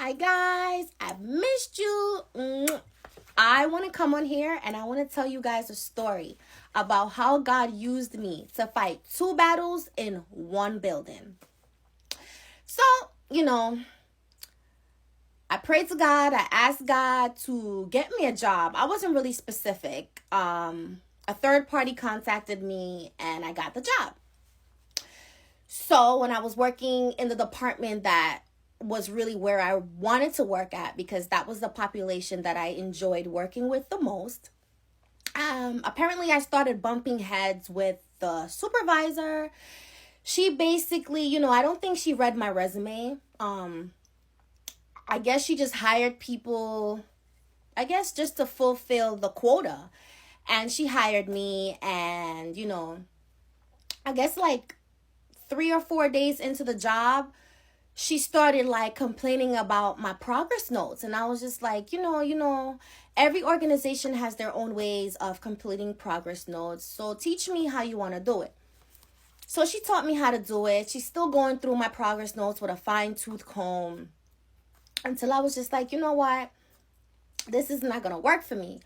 Hi guys, I've missed you. I want to come on here and I want to tell you guys a story about how God used me to fight two battles in one building. So, you know, I prayed to God. I asked God to get me a job. I wasn't really specific. A third party contacted me and I got the job. So when I was working in the department that was really where I wanted to work at, because that was the population that I enjoyed working with the most. Apparently I started bumping heads with the supervisor. She basically, I don't think she read my resume. I guess she just hired people, I guess just to fulfill the quota. And she hired me and, I guess like 3 or 4 days into the job, she started like complaining about my progress notes. And I was just like, every organization has their own ways of completing progress notes. So teach me how you want to do it. So she taught me how to do it. She's still going through my progress notes with a fine-tooth comb until I was just like, you know what? This is not going to work for me.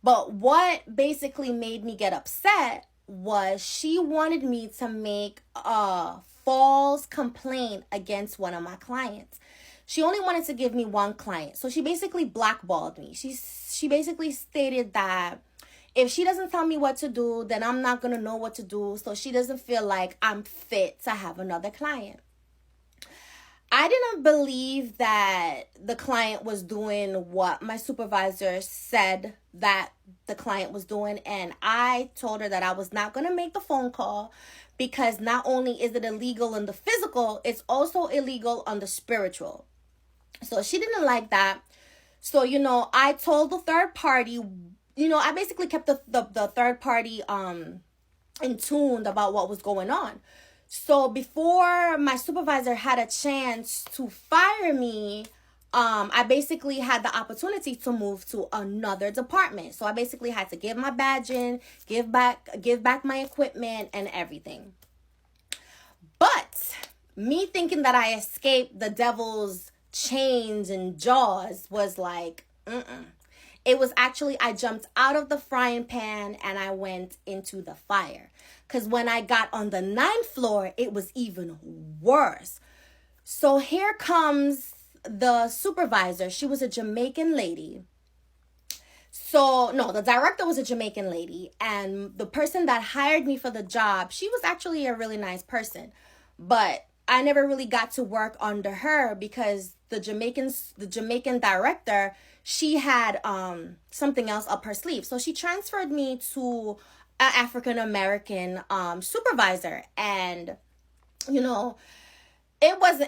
But what basically made me get upset was she wanted me to make a false complaint against one of my clients. She only wanted to give me one client. So she basically blackballed me. She basically stated that if she doesn't tell me what to do, then I'm not going to know what to do. So she doesn't feel like I'm fit to have another client. I didn't believe that the client was doing what my supervisor said that the client was doing. And I told her that I was not going to make the phone call because not only is it illegal on the physical, it's also illegal on the spiritual. So she didn't like that. So, I told the third party, I basically kept the third party in tune about what was going on. So before my supervisor had a chance to fire me, I basically had the opportunity to move to another department. So I basically had to give my badge in, give back my equipment and everything. But me thinking that I escaped the devil's chains and jaws was like, It was actually, I jumped out of the frying pan and I went into the fire. Because when I got on the 9th floor, it was even worse. So here comes the supervisor. She was a Jamaican lady. So, no, the director was a Jamaican lady. And the person that hired me for the job, she was actually a really nice person. But I never really got to work under her because the Jamaican director, she had something else up her sleeve. So she transferred me to an African American supervisor, and it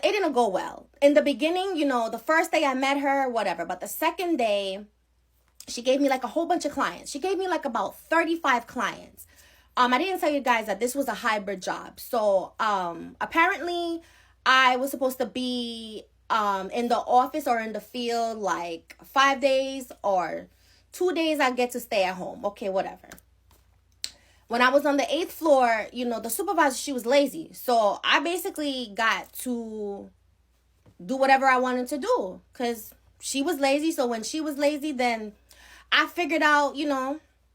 didn't go well. In the beginning, the first day I met her, whatever, but the second day she gave me like a whole bunch of clients. She gave me like about 35 clients. I didn't tell you guys that this was a hybrid job. So apparently I was supposed to be in the office or in the field like 5 days, or 2 days I get to stay at home. Okay, whatever. When I was on the 8th floor, the supervisor, she was lazy. So I basically got to do whatever I wanted to do because she was lazy. So when she was lazy, then I figured out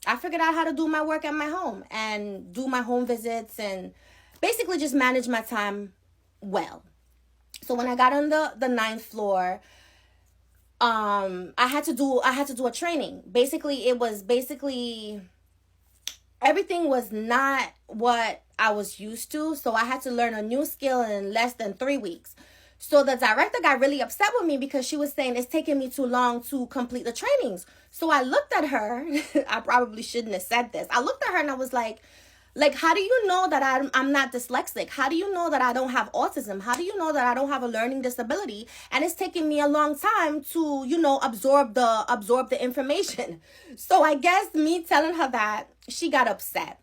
how to do my work at my home and do my home visits and basically just manage my time well. So when I got on the 9th floor, I had to do a training. Everything was not what I was used to. So I had to learn a new skill in less than 3 weeks. So the director got really upset with me because she was saying it's taking me too long to complete the trainings. So I looked at her. I probably shouldn't have said this. I looked at her and I was like, how do you know that I'm not dyslexic? How do you know that I don't have autism? How do you know that I don't have a learning disability? And it's taking me a long time to, absorb the information. So I guess me telling her that, she got upset.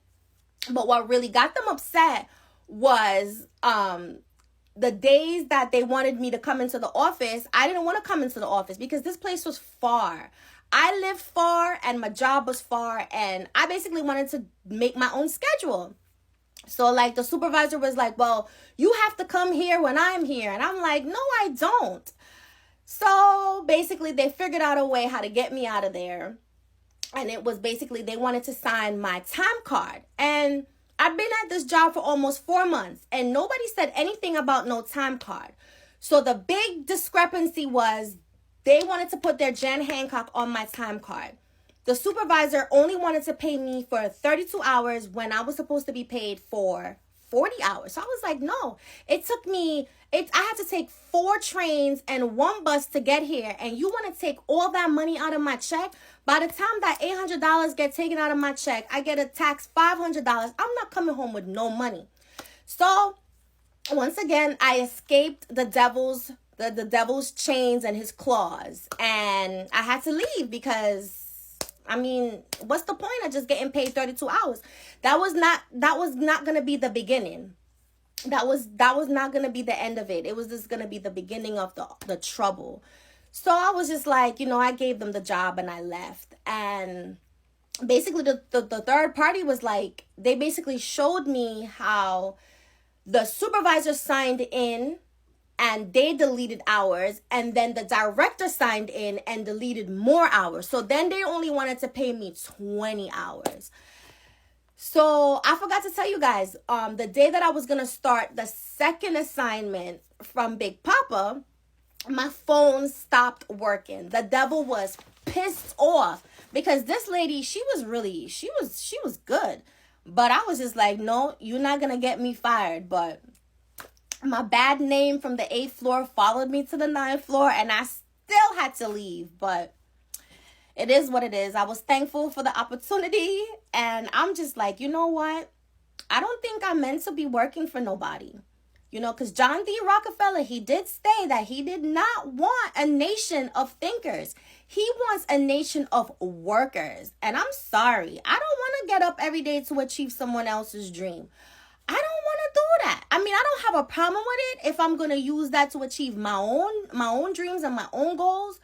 But what really got them upset was the days that they wanted me to come into the office. I didn't want to come into the office because this place was far. I lived far and my job was far, and I basically wanted to make my own schedule. So like the supervisor was like, well, you have to come here when I'm here. And I'm like, no, I don't. So basically they figured out a way how to get me out of there. And it was basically they wanted to sign my time card. And I've been at this job for almost 4 months and nobody said anything about no time card. So the big discrepancy was they wanted to put their Jan Hancock on my time card. The supervisor only wanted to pay me for 32 hours when I was supposed to be paid for 40 hours. So I was like, no, I had to take 4 trains and 1 bus to get here. And you want to take all that money out of my check? By the time that $800 get taken out of my check, I get a tax $500. I'm not coming home with no money. So once again, I escaped the devil's chains and his claws. And I had to leave because, I mean, what's the point of just getting paid 32 hours? That was not going to be the beginning. That was not going to be the end of it. It was just going to be the beginning of the trouble. So I was just like, I gave them the job and I left. And basically the third party was like, they basically showed me how the supervisor signed in and they deleted hours, and then the director signed in and deleted more hours. So then they only wanted to pay me 20 hours. So I forgot to tell you guys, the day that I was going to start the second assignment from Big Papa, my phone stopped working. The devil was pissed off because this lady, she was good. But I was just like, no, you're not going to get me fired. But my bad name from the 8th floor followed me to the 9th floor and I still had to leave. But it is what it is. I was thankful for the opportunity and I'm just like, you know what? I don't think I'm meant to be working for nobody. Because John D. Rockefeller, he did say that he did not want a nation of thinkers. He wants a nation of workers. And I'm sorry. I don't want to get up every day to achieve someone else's dream. I don't want to do that. I mean, I don't have a problem with it if I'm going to use that to achieve my own dreams and my own goals.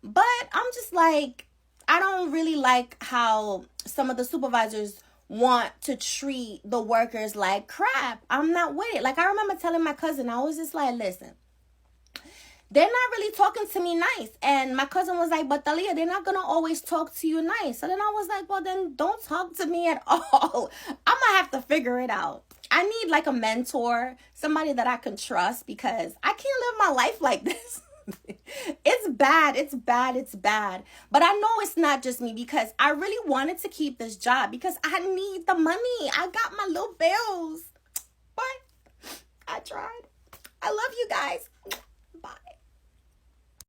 But I'm just like, I don't really like how some of the supervisors want to treat the workers like crap. I'm not with it. Like, I remember telling my cousin, I was just like, listen, they're not really talking to me nice. And my cousin was like, but Talia, they're not going to always talk to you nice. So then I was like, well, then don't talk to me at all. I'm going to have to figure it out. I need like a mentor, somebody that I can trust because I can't live my life like this. It's bad. But I know it's not just me because I really wanted to keep this job because I need the money. I got my little bills. But I tried. I love you guys.